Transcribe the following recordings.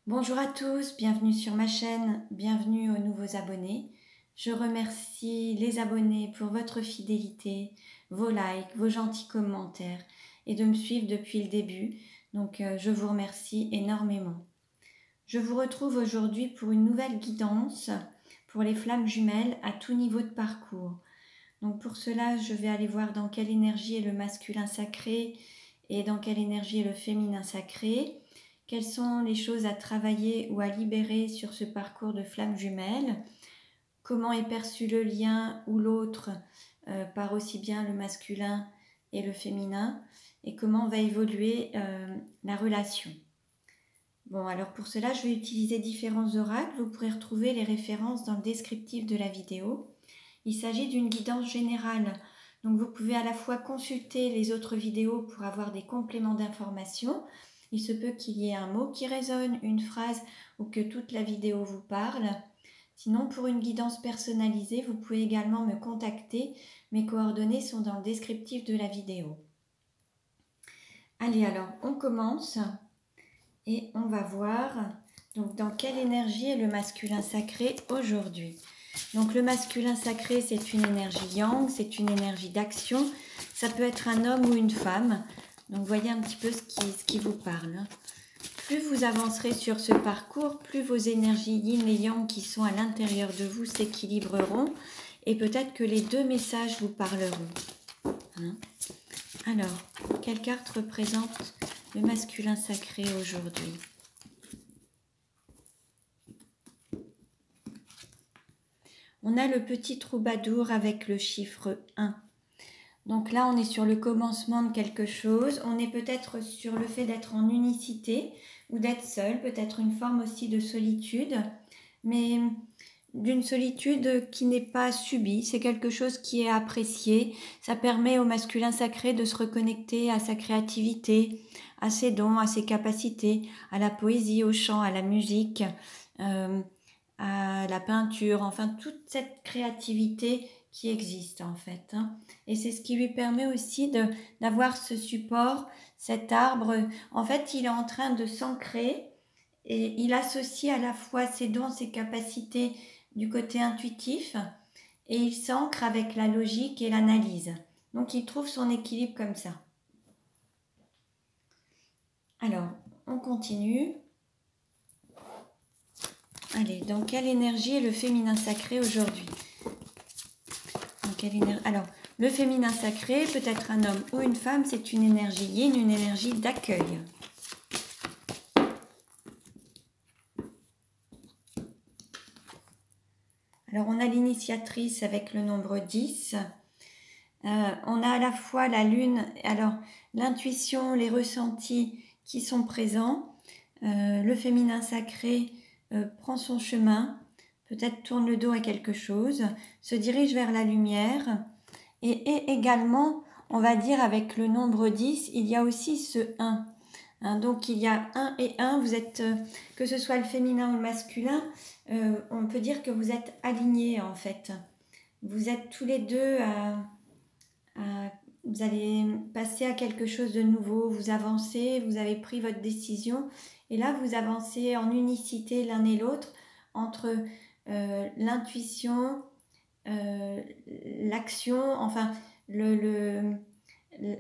Bonjour à tous, bienvenue sur ma chaîne, bienvenue aux nouveaux abonnés. Je remercie les abonnés pour votre fidélité, vos likes, vos gentils commentaires et de me suivre depuis le début. Donc je vous remercie énormément. Je vous retrouve aujourd'hui pour une nouvelle guidance pour les flammes jumelles à tout niveau de parcours. Donc pour cela, je vais aller voir dans quelle énergie est le masculin sacré et dans quelle énergie est le féminin sacré. Quelles sont les choses à travailler ou à libérer sur ce parcours de flammes jumelles? Comment est perçu le lien ou l'autre par aussi bien le masculin et le féminin? Et comment va évoluer la relation? Bon, alors pour cela, je vais utiliser différents oracles. Vous pourrez retrouver les références dans le descriptif de la vidéo. Il s'agit d'une guidance générale. Donc vous pouvez à la fois consulter les autres vidéos pour avoir des compléments d'informations. Il se peut qu'il y ait un mot qui résonne, une phrase ou que toute la vidéo vous parle. Sinon, pour une guidance personnalisée, vous pouvez également me contacter. Mes coordonnées sont dans le descriptif de la vidéo. Allez, alors, on commence et on va voir donc, dans quelle énergie est le masculin sacré aujourd'hui. Donc le masculin sacré, c'est une énergie yang, c'est une énergie d'action. Ça peut être un homme ou une femme. Donc voyez un petit peu ce qui vous parle. Plus vous avancerez sur ce parcours, plus vos énergies yin et yang qui sont à l'intérieur de vous s'équilibreront. Et peut-être que les deux messages vous parleront. Alors, quelle carte représente le masculin sacré aujourd'hui ? On a le petit troubadour avec le chiffre 1. Donc là, on est sur le commencement de quelque chose. On est peut-être sur le fait d'être en unicité ou d'être seul, peut-être une forme aussi de solitude, mais d'une solitude qui n'est pas subie. C'est quelque chose qui est apprécié. Ça permet au masculin sacré de se reconnecter à sa créativité, à ses dons, à ses capacités, à la poésie, au chant, à la musique, à la peinture, enfin toute cette créativité qui existe en fait. Et c'est ce qui lui permet aussi d'avoir ce support, cet arbre. En fait, il est en train de s'ancrer et il associe à la fois ses dons, ses capacités du côté intuitif et il s'ancre avec la logique et l'analyse. Donc, il trouve son équilibre comme ça. Alors, on continue. Allez, dans quelle énergie est le féminin sacré aujourd'hui ? Alors, le féminin sacré, peut être un homme ou une femme, c'est une énergie yin, une énergie d'accueil. Alors, on a l'initiatrice avec le nombre 10. On a à la fois la lune, alors l'intuition, les ressentis qui sont présents. Le féminin sacré prend son chemin, peut-être tourne le dos à quelque chose, se dirige vers la lumière. Et également, on va dire avec le nombre 10, il y a aussi ce 1. Donc il y a 1 et 1, vous êtes, que ce soit le féminin ou le masculin, on peut dire que vous êtes alignés en fait. Vous êtes tous les deux, vous allez passer à quelque chose de nouveau, vous avancez, vous avez pris votre décision et là vous avancez en unicité l'un et l'autre entre l'intuition, l'action, enfin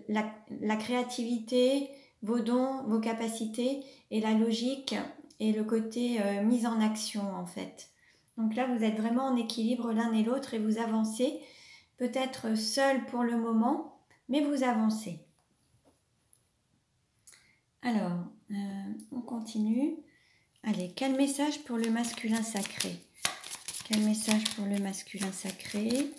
la créativité, vos dons, vos capacités et la logique et le côté mise en action en fait. Donc là vous êtes vraiment en équilibre l'un et l'autre et vous avancez, peut-être seul pour le moment, mais vous avancez. Alors, on continue. Allez, quel message pour le masculin sacré ? Quel message pour le masculin sacré ?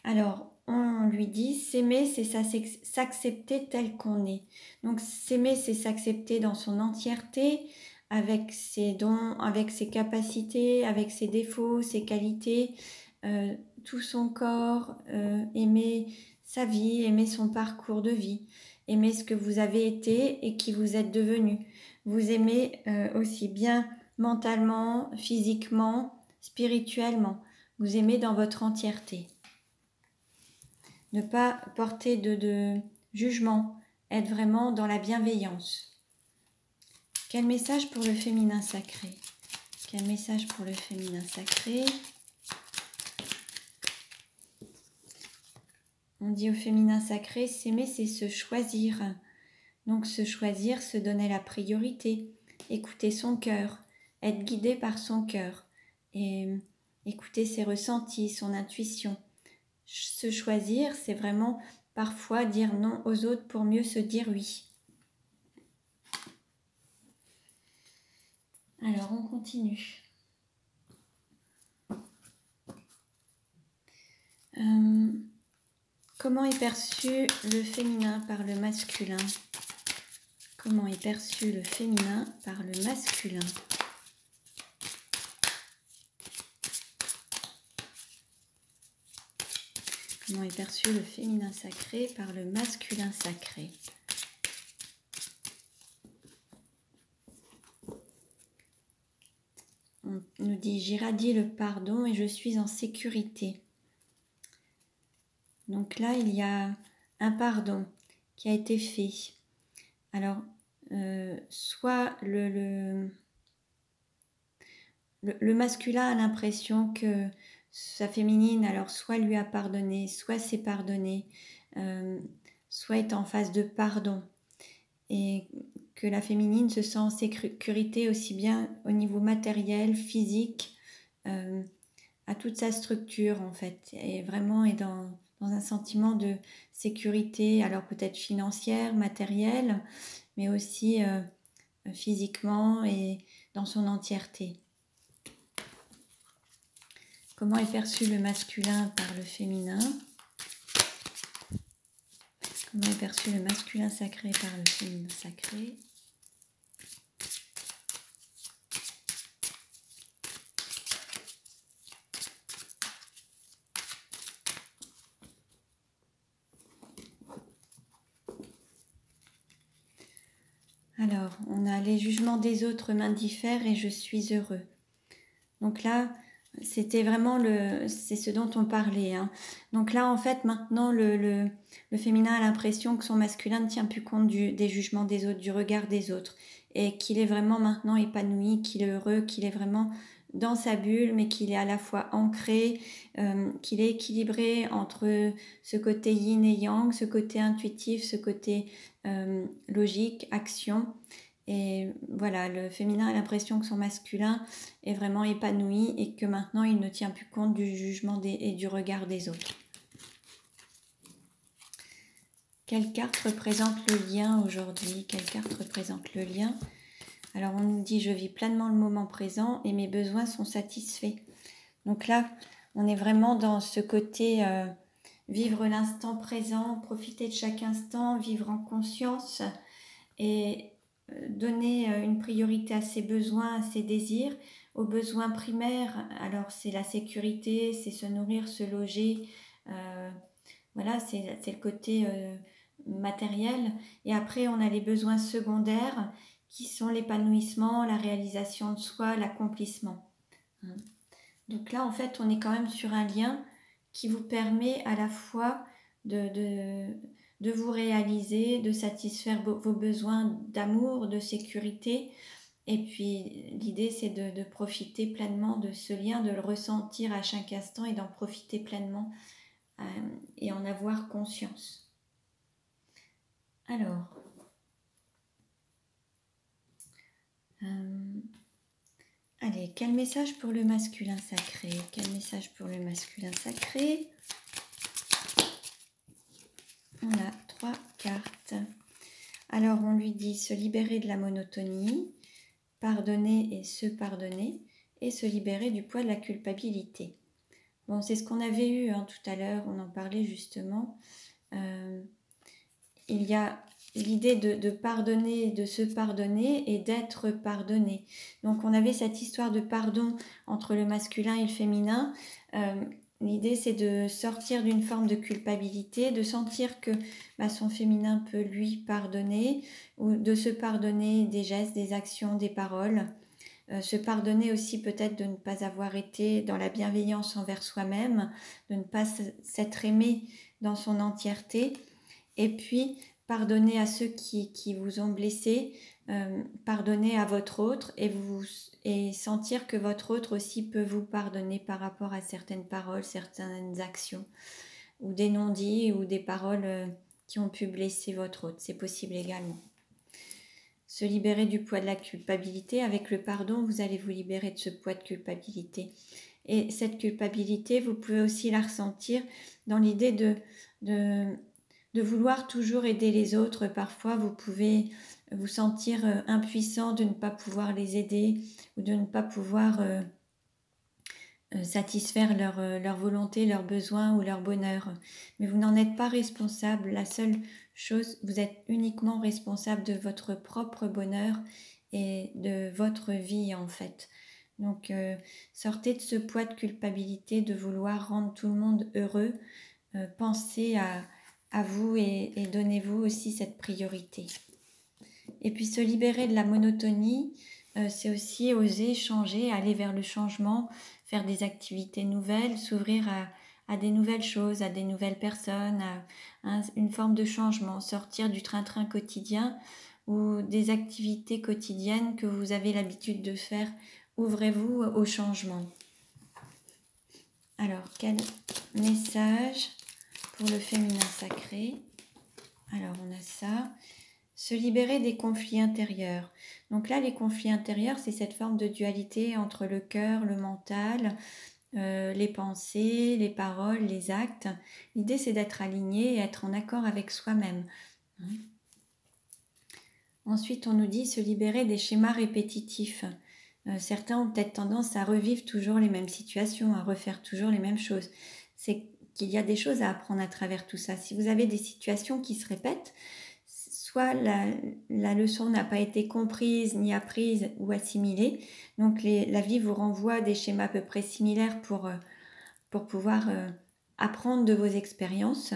Alors, on lui dit, s'aimer, c'est s'accepter tel qu'on est. Donc, s'aimer, c'est s'accepter dans son entièreté, avec ses dons, avec ses capacités, avec ses défauts, ses qualités, tout son corps, aimer sa vie, aimer son parcours de vie, aimer ce que vous avez été et qui vous êtes devenu. Vous aimez aussi bien mentalement, physiquement, spirituellement. Vous aimez dans votre entièreté. Ne pas porter de jugement, être vraiment dans la bienveillance. Quel message pour le féminin sacré? Quel message pour le féminin sacré? On dit au féminin sacré, s'aimer, c'est se choisir. Donc se choisir, se donner la priorité, écouter son cœur, être guidé par son cœur et écouter ses ressentis, son intuition. Se choisir, c'est vraiment parfois dire non aux autres pour mieux se dire oui. Alors on continue. Comment est perçu le féminin par le masculin? Comment est perçu le féminin par le masculin? Comment est perçu le féminin sacré par le masculin sacré? On nous dit, j'irradie le pardon et je suis en sécurité. Donc là, il y a un pardon qui a été fait. Alors, soit le masculin a l'impression que sa féminine, alors soit lui a pardonné, soit s'est pardonné, soit est en phase de pardon. Et que la féminine se sent en sécurité aussi bien au niveau matériel, physique, à toute sa structure en fait. Et vraiment est dans un sentiment de sécurité, alors peut-être financière, matérielle, mais aussi physiquement et dans son entièreté. Comment est perçu le masculin par le féminin? Comment est perçu le masculin sacré par le féminin sacré? Alors, on a les jugements des autres m'indiffèrent et je suis heureux. Donc là, c'était vraiment c'est ce dont on parlait. Hein. Donc là, en fait, maintenant, le féminin a l'impression que son masculin ne tient plus compte des jugements des autres, du regard des autres. Et qu'il est vraiment maintenant épanoui, qu'il est heureux, qu'il est vraiment dans sa bulle, mais qu'il est à la fois ancré, qu'il est équilibré entre ce côté yin et yang, ce côté intuitif, ce côté logique, action. Et voilà, le féminin a l'impression que son masculin est vraiment épanoui et que maintenant il ne tient plus compte du jugement et du regard des autres. Quelle carte représente le lien aujourd'hui? Quelle carte représente le lien? Alors on nous dit je vis pleinement le moment présent et mes besoins sont satisfaits. Donc là, on est vraiment dans ce côté vivre l'instant présent, profiter de chaque instant, vivre en conscience et donner une priorité à ses besoins, à ses désirs, aux besoins primaires. Alors c'est la sécurité, c'est se nourrir, se loger, voilà, c'est le côté matériel. Et après on a les besoins secondaires qui sont l'épanouissement, la réalisation de soi, l'accomplissement. Donc là en fait on est quand même sur un lien qui vous permet à la fois de vous réaliser, de satisfaire vos besoins d'amour, de sécurité. Et puis l'idée c'est de profiter pleinement de ce lien, de le ressentir à chaque instant et d'en profiter pleinement et en avoir conscience. Alors, allez, quel message pour le masculin sacré? Quel message pour le masculin sacré? On a 3 cartes. Alors, on lui dit se libérer de la monotonie, pardonner et se libérer du poids de la culpabilité. Bon, c'est ce qu'on avait eu tout à l'heure, on en parlait justement. Il y a l'idée de pardonner, de se pardonner et d'être pardonné. Donc, on avait cette histoire de pardon entre le masculin et le féminin. L'idée, c'est de sortir d'une forme de culpabilité, de sentir que son féminin peut lui pardonner, ou de se pardonner des gestes, des actions, des paroles. Se pardonner aussi peut-être de ne pas avoir été dans la bienveillance envers soi-même, de ne pas s'être aimé dans son entièreté. Et puis, pardonner à ceux qui vous ont blessé, pardonner à votre autre et sentir que votre autre aussi peut vous pardonner par rapport à certaines paroles, certaines actions ou des non-dits ou des paroles qui ont pu blesser votre autre. C'est possible également. Se libérer du poids de la culpabilité. Avec le pardon, vous allez vous libérer de ce poids de culpabilité. Et cette culpabilité, vous pouvez aussi la ressentir dans l'idée de vouloir toujours aider les autres. Parfois, vous pouvez vous sentir impuissant de ne pas pouvoir les aider ou de ne pas pouvoir satisfaire leur volonté, leurs besoins ou leur bonheur. Mais vous n'en êtes pas responsable. La seule chose, vous êtes uniquement responsable de votre propre bonheur et de votre vie en fait. Donc sortez de ce poids de culpabilité, de vouloir rendre tout le monde heureux. Pensez à vous et donnez-vous aussi cette priorité. Et puis se libérer de la monotonie, c'est aussi oser changer, aller vers le changement, faire des activités nouvelles, s'ouvrir à des nouvelles choses, à des nouvelles personnes, à une forme de changement, sortir du train-train quotidien ou des activités quotidiennes que vous avez l'habitude de faire. Ouvrez-vous au changement. Alors, quel message pour le féminin sacré? Alors, on a ça. Se libérer des conflits intérieurs. Donc là, les conflits intérieurs, c'est cette forme de dualité entre le cœur, le mental, les pensées, les paroles, les actes. L'idée, c'est d'être aligné et être en accord avec soi-même. Ensuite, on nous dit se libérer des schémas répétitifs. Certains ont peut-être tendance à revivre toujours les mêmes situations, à refaire toujours les mêmes choses. C'est qu'il y a des choses à apprendre à travers tout ça. Si vous avez des situations qui se répètent, soit la leçon n'a pas été comprise, ni apprise ou assimilée. Donc la vie vous renvoie à des schémas à peu près similaires pour pouvoir apprendre de vos expériences.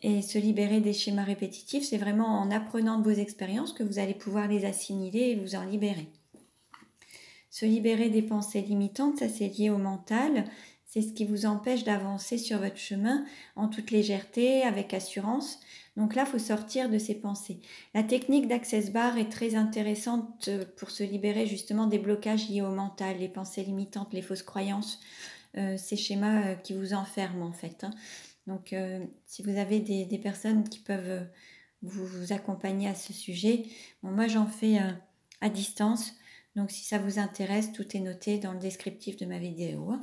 Et se libérer des schémas répétitifs, c'est vraiment en apprenant de vos expériences que vous allez pouvoir les assimiler et vous en libérer. Se libérer des pensées limitantes, ça c'est lié au mental. C'est ce qui vous empêche d'avancer sur votre chemin en toute légèreté, avec assurance. Donc là, il faut sortir de ces pensées. La technique d'Access Bar est très intéressante pour se libérer justement des blocages liés au mental, les pensées limitantes, les fausses croyances, ces schémas qui vous enferment en fait. Donc si vous avez des personnes qui peuvent vous accompagner à ce sujet, bon, moi j'en fais à distance. Donc si ça vous intéresse, tout est noté dans le descriptif de ma vidéo.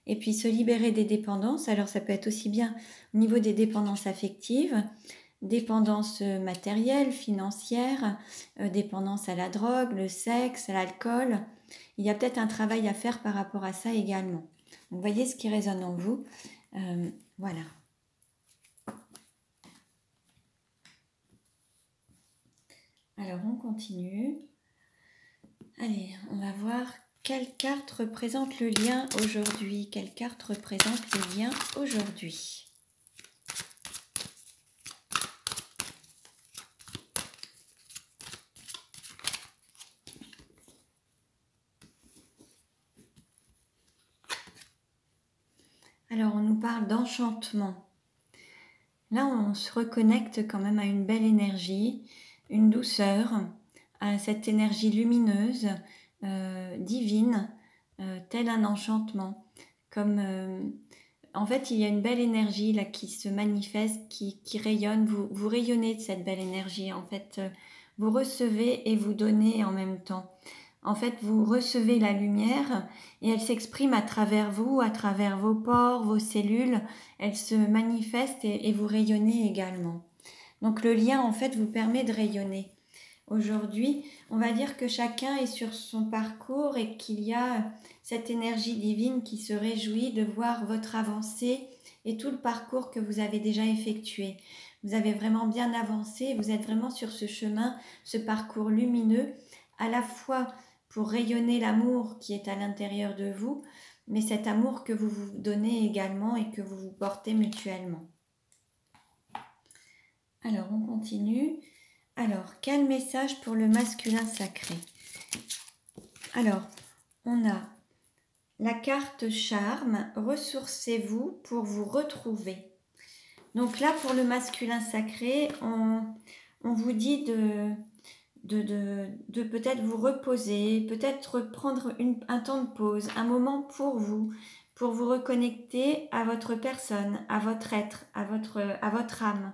Et puis se libérer des dépendances, alors ça peut être aussi bien au niveau des dépendances affectives, dépendance matérielle, financière, dépendance à la drogue, le sexe, à l'alcool. Il y a peut-être un travail à faire par rapport à ça également. Donc voyez ce qui résonne en vous. Voilà. Alors on continue. Allez, on va voir quelle carte représente le lien aujourd'hui. Quelle carte représente le lien aujourd'hui? Alors, on nous parle d'enchantement. Là, on se reconnecte quand même à une belle énergie, une douceur, à cette énergie lumineuse, divine, tel un enchantement. Comme, en fait, il y a une belle énergie là qui se manifeste, qui rayonne. Vous rayonnez de cette belle énergie. En fait, vous recevez et vous donnez en même temps. En fait, vous recevez la lumière et elle s'exprime à travers vous, à travers vos pores, vos cellules. Elle se manifeste et vous rayonnez également. Donc le lien, en fait, vous permet de rayonner. Aujourd'hui, on va dire que chacun est sur son parcours et qu'il y a cette énergie divine qui se réjouit de voir votre avancée et tout le parcours que vous avez déjà effectué. Vous avez vraiment bien avancé, vous êtes vraiment sur ce chemin, ce parcours lumineux, à la fois pour rayonner l'amour qui est à l'intérieur de vous, mais cet amour que vous vous donnez également et que vous vous portez mutuellement. Alors, on continue. Alors, quel message pour le masculin sacré? Alors, on a la carte charme, ressourcez-vous pour vous retrouver. Donc là, pour le masculin sacré, on vous dit de peut-être vous reposer, peut-être prendre un temps de pause, un moment pour vous reconnecter à votre personne, à votre être, à votre âme.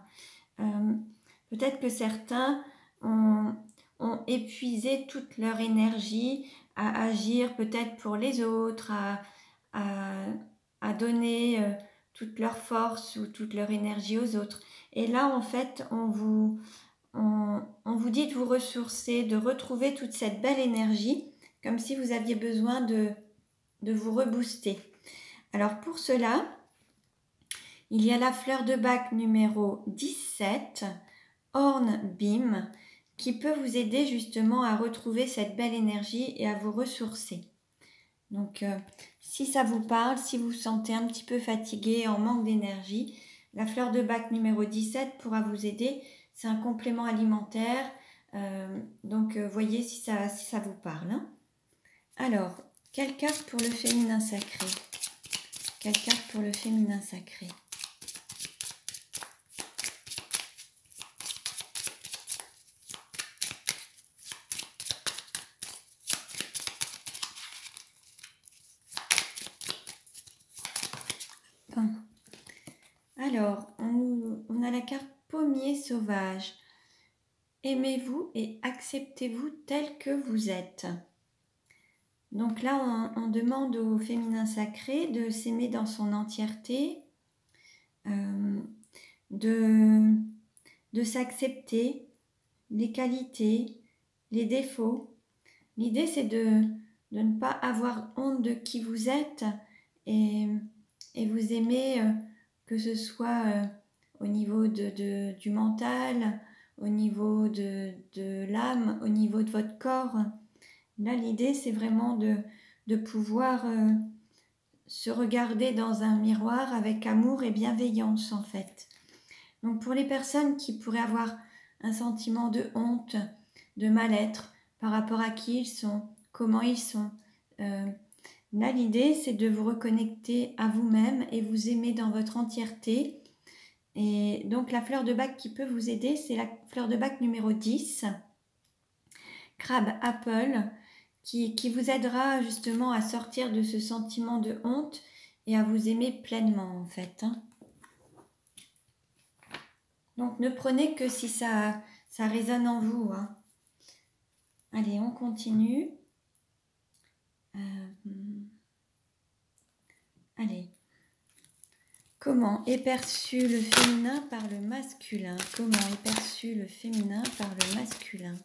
Peut-être que certains ont épuisé toute leur énergie à agir peut-être pour les autres, à donner toute leur force ou toute leur énergie aux autres. Et là, en fait, on vous dit de vous ressourcer, de retrouver toute cette belle énergie, comme si vous aviez besoin de vous rebooster. Alors pour cela, il y a la fleur de bac numéro 17, Hornbeam, qui peut vous aider justement à retrouver cette belle énergie et à vous ressourcer. Donc si ça vous parle, si vous vous sentez un petit peu fatigué, en manque d'énergie, la fleur de bac numéro 17 pourra vous aider. C'est un complément alimentaire, donc voyez si ça vous parle. Hein. Alors, quelle carte pour le féminin sacré? Quelle carte pour le féminin sacré? Alors, on a la carte pommier sauvage. Aimez-vous et acceptez-vous tel que vous êtes. Donc là, on demande au féminin sacré de s'aimer dans son entièreté, de s'accepter, les qualités, les défauts. L'idée, c'est de ne pas avoir honte de qui vous êtes et vous aimer, que ce soit au niveau du mental, au niveau de l'âme, au niveau de votre corps. Là, l'idée, c'est vraiment de pouvoir se regarder dans un miroir avec amour et bienveillance, en fait. Donc, pour les personnes qui pourraient avoir un sentiment de honte, de mal-être par rapport à qui ils sont, comment ils sont, là, l'idée, c'est de vous reconnecter à vous-même et vous aimer dans votre entièreté. Et donc, la fleur de bac qui peut vous aider, c'est la fleur de bac numéro 10, Crabe Apple, qui vous aidera justement à sortir de ce sentiment de honte et à vous aimer pleinement, en fait. Hein. Donc, ne prenez que si ça résonne en vous. Hein. Allez, on continue. Allez. Comment est perçu le féminin par le masculin? Comment est perçu le féminin par le masculin?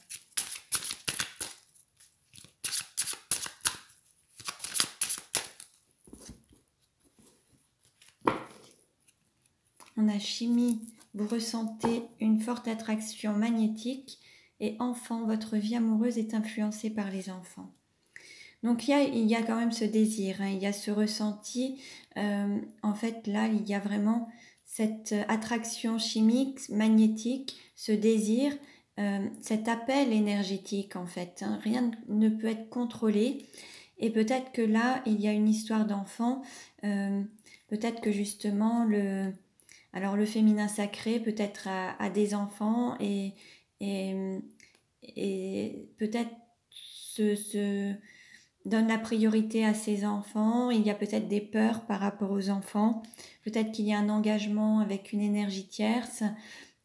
On a chimie, vous ressentez une forte attraction magnétique et enfant, votre vie amoureuse est influencée par les enfants. Donc il y a quand même ce désir, hein, il y a ce ressenti. En fait, là, il y a vraiment cette attraction chimique, magnétique, ce désir, cet appel énergétique, en fait. Hein. Rien ne peut être contrôlé. Et peut-être que là, il y a une histoire d'enfant. Peut-être que justement, le féminin sacré peut-être a des enfants et peut-être se donne la priorité à ses enfants. Il y a peut-être des peurs par rapport aux enfants. Peut-être qu'il y a un engagement avec une énergie tierce.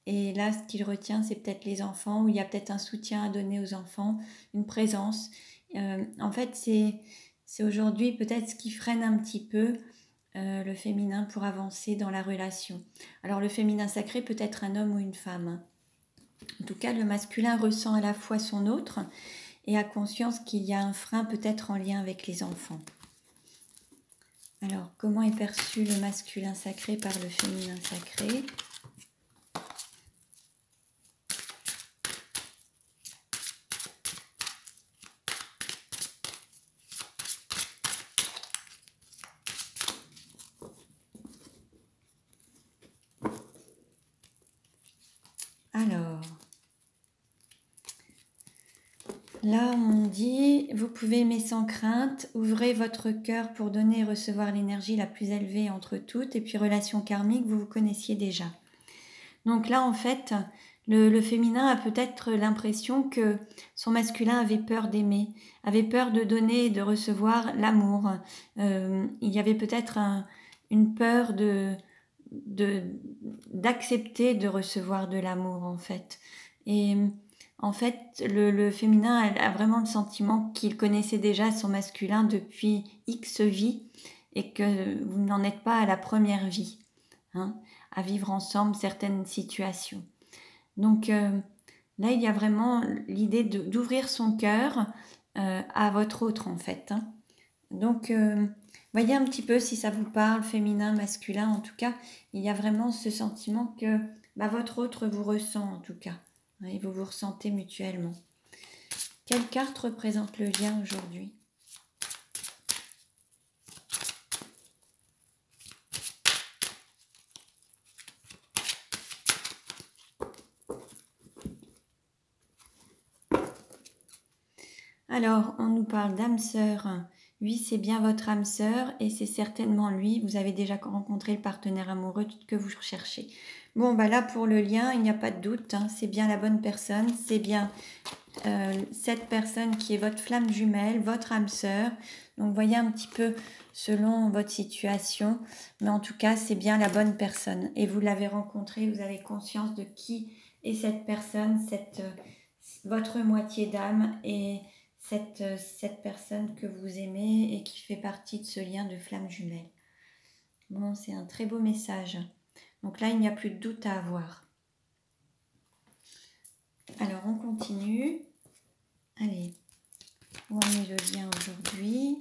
Et là, ce qu'il retient, c'est peut-être les enfants, ou il y a peut-être un soutien à donner aux enfants, une présence. En fait, c'est aujourd'hui peut-être ce qui freine un petit peu le féminin pour avancer dans la relation. Alors le féminin sacré peut être un homme ou une femme. En tout cas, le masculin ressent à la fois son autre et a conscience qu'il y a un frein peut-être en lien avec les enfants. Alors, comment est perçu le masculin sacré par le féminin sacré ? Alors, là on dit, vous pouvez aimer sans crainte, ouvrez votre cœur pour donner et recevoir l'énergie la plus élevée entre toutes, et puis relation karmique, vous vous connaissiez déjà. Donc là en fait, Le féminin a peut-être l'impression que son masculin avait peur d'aimer, avait peur de donner et de recevoir l'amour. Il y avait peut-être une peur d'accepter de recevoir de l'amour en fait. Et en fait, le féminin a vraiment le sentiment qu'il connaissait déjà son masculin depuis X vies et que vous n'en êtes pas à la première vie, hein, à vivre ensemble certaines situations. Donc là, il y a vraiment l'idée d'ouvrir son cœur à votre autre en fait, hein. Donc, voyez un petit peu si ça vous parle, féminin, masculin, en tout cas, il y a vraiment ce sentiment que votre autre vous ressent en tout cas, hein, et vous vous ressentez mutuellement. Quelle carte représente le lien aujourd'hui ? Alors, on nous parle d'âme sœur. Oui, c'est bien votre âme sœur et c'est certainement lui. Vous avez déjà rencontré le partenaire amoureux que vous recherchez. Bon, là, pour le lien, il n'y a pas de doute, hein, c'est bien la bonne personne. C'est bien cette personne qui est votre flamme jumelle, votre âme sœur. Donc, voyez un petit peu selon votre situation. Mais en tout cas, c'est bien la bonne personne. Et vous l'avez rencontrée, vous avez conscience de qui est cette personne, votre moitié d'âme et cette personne que vous aimez et qui fait partie de ce lien de flamme jumelle. Bon, c'est un très beau message. Donc là, il n'y a plus de doute à avoir. Alors, on continue. Allez, où en est le lien aujourd'hui ?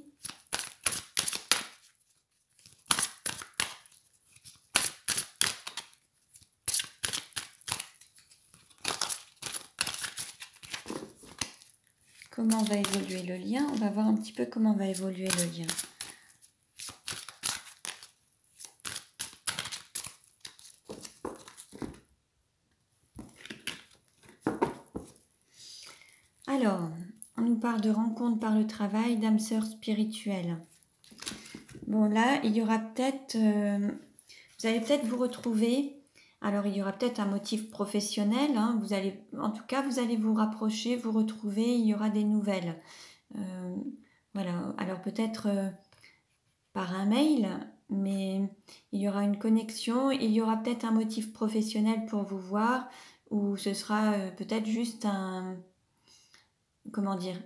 Comment va évoluer le lien ? On va voir un petit peu comment va évoluer le lien. Alors, on nous parle de rencontre par le travail, d'âme sœur spirituelle. Bon, là, il y aura peut-être... vous allez peut-être vous retrouver... Alors, il y aura peut-être un motif professionnel. Hein, en tout cas, vous allez vous rapprocher, vous retrouver, il y aura des nouvelles. Voilà. Alors, peut-être par un mail, mais il y aura une connexion. Il y aura peut-être un motif professionnel pour vous voir, ou ce sera peut-être juste un... Comment dire ?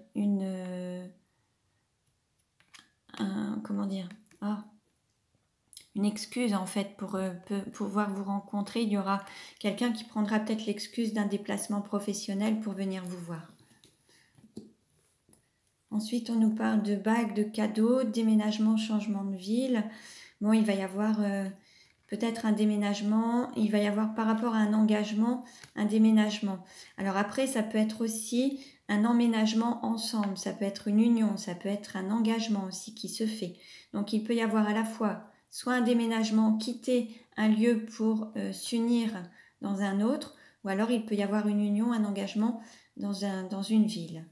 Une excuse en fait pour pouvoir vous rencontrer. Il y aura quelqu'un qui prendra peut-être l'excuse d'un déplacement professionnel pour venir vous voir. Ensuite, on nous parle de bagues, de cadeaux, déménagement, changement de ville. Bon, il va y avoir peut-être un déménagement, il va y avoir par rapport à un engagement, un déménagement. Alors après, ça peut être aussi un emménagement ensemble, ça peut être une union, ça peut être un engagement aussi qui se fait. Donc il peut y avoir à la fois soit un déménagement, quitter un lieu pour s'unir dans un autre, ou alors il peut y avoir une union, un engagement dans une ville.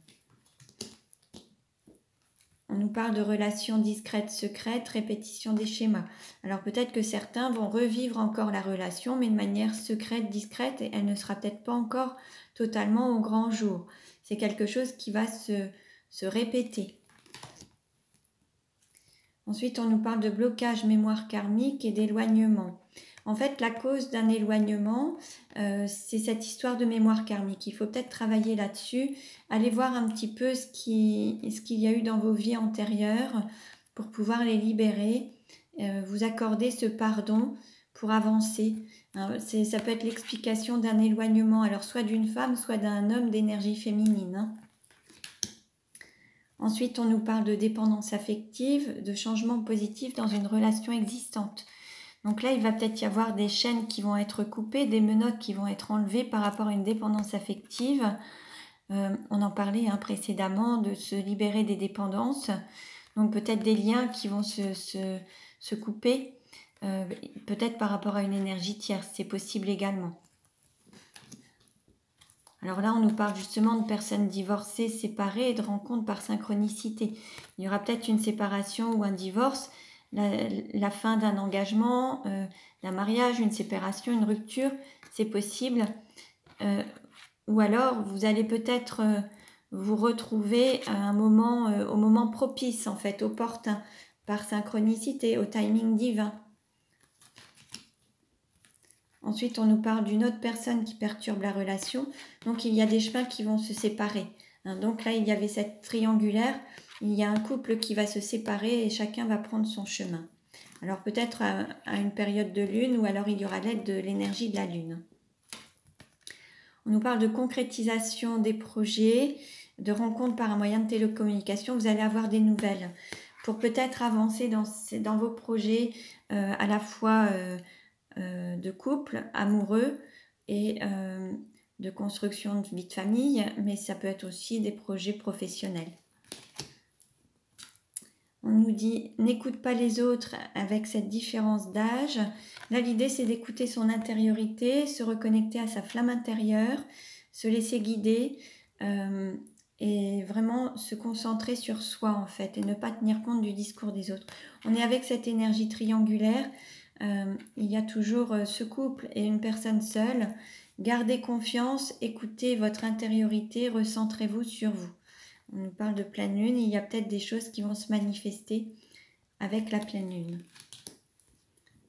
On nous parle de relations discrètes, secrètes, répétition des schémas. Alors peut-être que certains vont revivre encore la relation, mais de manière secrète, discrète, et elle ne sera peut-être pas encore totalement au grand jour. C'est quelque chose qui va se répéter. Ensuite, on nous parle de blocage mémoire karmique et d'éloignement. En fait, la cause d'un éloignement, c'est cette histoire de mémoire karmique. Il faut peut-être travailler là-dessus, aller voir un petit peu ce qu'il y a eu dans vos vies antérieures pour pouvoir les libérer, vous accorder ce pardon pour avancer. Ça peut être l'explication d'un éloignement, alors soit d'une femme, soit d'un homme d'énergie féminine, hein. Ensuite, on nous parle de dépendance affective, de changement positif dans une relation existante. Donc là, il va peut-être y avoir des chaînes qui vont être coupées, des menottes qui vont être enlevées par rapport à une dépendance affective. On en parlait précédemment, de se libérer des dépendances. Donc peut-être des liens qui vont se couper, peut-être par rapport à une énergie tierce, c'est possible également. Alors là, on nous parle justement de personnes divorcées, séparées et de rencontres par synchronicité. Il y aura peut-être une séparation ou un divorce, la fin d'un engagement, d'un mariage, une séparation, une rupture, c'est possible. ou alors vous allez peut-être vous retrouver à un moment, au moment propice en fait, opportun, par synchronicité, au timing divin. Ensuite, on nous parle d'une autre personne qui perturbe la relation. Donc, il y a des chemins qui vont se séparer. Donc là, il y avait cette triangulaire. Il y a un couple qui va se séparer et chacun va prendre son chemin. Alors, peut-être à une période de lune ou alors il y aura l'aide de l'énergie de la lune. On nous parle de concrétisation des projets, de rencontres par un moyen de télécommunication. Vous allez avoir des nouvelles pour peut-être avancer dans vos projets à la fois de couple, amoureux et de construction de vie de famille, mais ça peut être aussi des projets professionnels. On nous dit n'écoute pas les autres avec cette différence d'âge. Là, l'idée, c'est d'écouter son intériorité, se reconnecter à sa flamme intérieure, se laisser guider et vraiment se concentrer sur soi, en fait, et ne pas tenir compte du discours des autres. On est avec cette énergie triangulaire. Il y a toujours ce couple et une personne seule. Gardez confiance, écoutez votre intériorité, recentrez-vous sur vous. On nous parle de pleine lune, il y a peut-être des choses qui vont se manifester avec la pleine lune.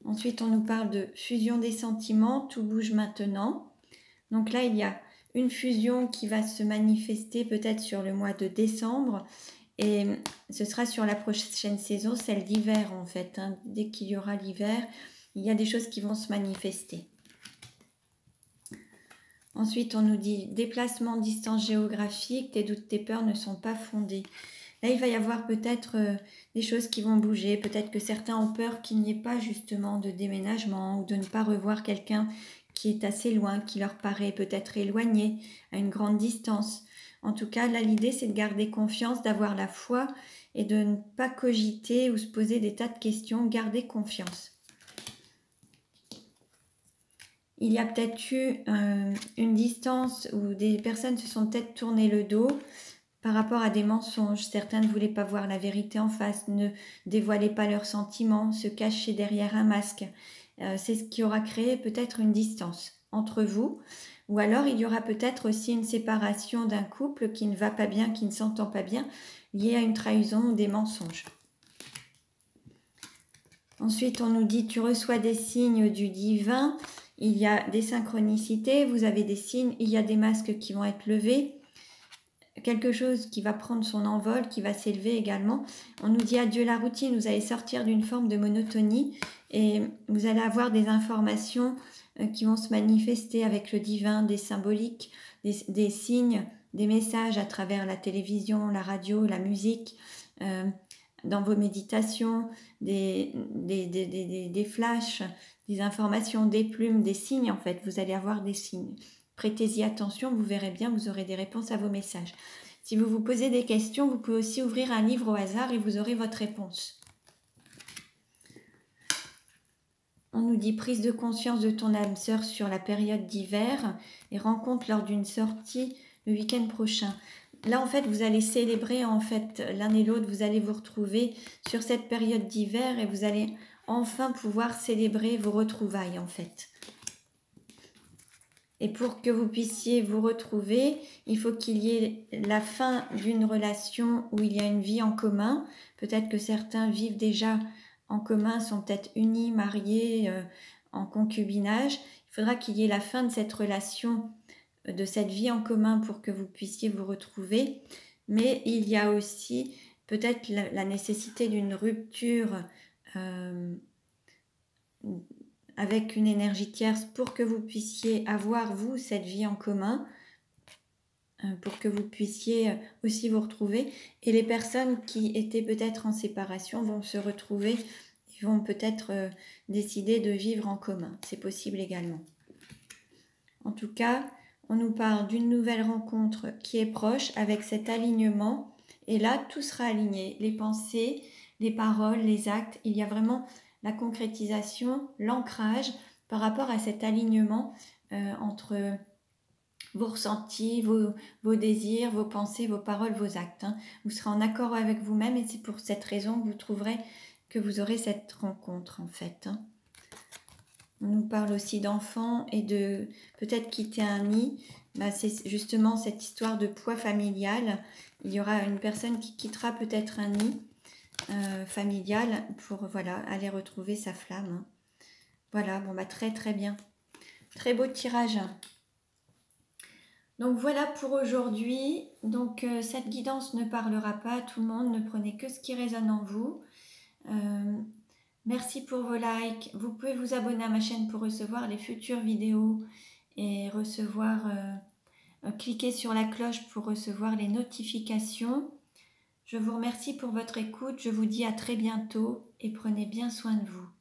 Ensuite, on nous parle de fusion des sentiments, tout bouge maintenant. Donc là, il y a une fusion qui va se manifester peut-être sur le mois de décembre et ce sera sur la prochaine saison, celle d'hiver en fait. Dès qu'il y aura l'hiver, il y a des choses qui vont se manifester. Ensuite, on nous dit déplacement, distance géographique, tes doutes, tes peurs ne sont pas fondés. Là, il va y avoir peut-être des choses qui vont bouger. Peut-être que certains ont peur qu'il n'y ait pas justement de déménagement ou de ne pas revoir quelqu'un qui est assez loin, qui leur paraît peut-être éloigné, à une grande distance. En tout cas, là, l'idée, c'est de garder confiance, d'avoir la foi et de ne pas cogiter ou se poser des tas de questions. Garder confiance. Il y a peut-être eu une distance où des personnes se sont peut-être tournées le dos par rapport à des mensonges. Certains ne voulaient pas voir la vérité en face, ne dévoilaient pas leurs sentiments, se cachaient derrière un masque. C'est ce qui aura créé peut-être une distance entre vous. Ou alors il y aura peut-être aussi une séparation d'un couple qui ne va pas bien, qui ne s'entend pas bien, liée à une trahison ou des mensonges. Ensuite, on nous dit tu reçois des signes du divin. Il y a des synchronicités, vous avez des signes, il y a des masques qui vont être levés, quelque chose qui va prendre son envol, qui va s'élever également. On nous dit adieu la routine, vous allez sortir d'une forme de monotonie et vous allez avoir des informations qui vont se manifester avec le divin, des symboliques, des signes, des messages à travers la télévision, la radio, la musique, dans vos méditations, des flashs, des informations, des plumes, des signes en fait. Vous allez avoir des signes. Prêtez-y attention, vous verrez bien, vous aurez des réponses à vos messages. Si vous vous posez des questions, vous pouvez aussi ouvrir un livre au hasard et vous aurez votre réponse. On nous dit prise de conscience de ton âme sœur sur la période d'hiver et rencontre lors d'une sortie le week-end prochain. Là, en fait, vous allez célébrer en fait l'un et l'autre, vous allez vous retrouver sur cette période d'hiver et vous allez enfin pouvoir célébrer vos retrouvailles en fait. Et pour que vous puissiez vous retrouver, il faut qu'il y ait la fin d'une relation où il y a une vie en commun. Peut-être que certains vivent déjà en commun, sont peut-être unis, mariés, en concubinage. Il faudra qu'il y ait la fin de cette relation, de cette vie en commun pour que vous puissiez vous retrouver. Mais il y a aussi peut-être la nécessité d'une rupture avec une énergie tierce pour que vous puissiez avoir, vous, cette vie en commun, pour que vous puissiez aussi vous retrouver. Et les personnes qui étaient peut-être en séparation vont se retrouver, ils vont peut-être décider de vivre en commun. C'est possible également. En tout cas, on nous parle d'une nouvelle rencontre qui est proche avec cet alignement. Et là, tout sera aligné. Les pensées, les paroles, les actes. Il y a vraiment la concrétisation, l'ancrage par rapport à cet alignement entre vos ressentis, vos désirs, vos pensées, vos paroles, vos actes. Vous serez en accord avec vous-même et c'est pour cette raison que vous trouverez que vous aurez cette rencontre en fait. On nous parle aussi d'enfants et de peut-être quitter un nid. C'est justement cette histoire de poids familial. Il y aura une personne qui quittera peut-être un nid familial pour aller retrouver sa flamme. Voilà, très très bien. Très beau tirage. Donc voilà pour aujourd'hui. Donc cette guidance ne parlera pas à tout le monde, ne prenez que ce qui résonne en vous. Merci pour vos likes. Vous pouvez vous abonner à ma chaîne pour recevoir les futures vidéos et cliquer sur la cloche pour recevoir les notifications. Je vous remercie pour votre écoute. Je vous dis à très bientôt et prenez bien soin de vous.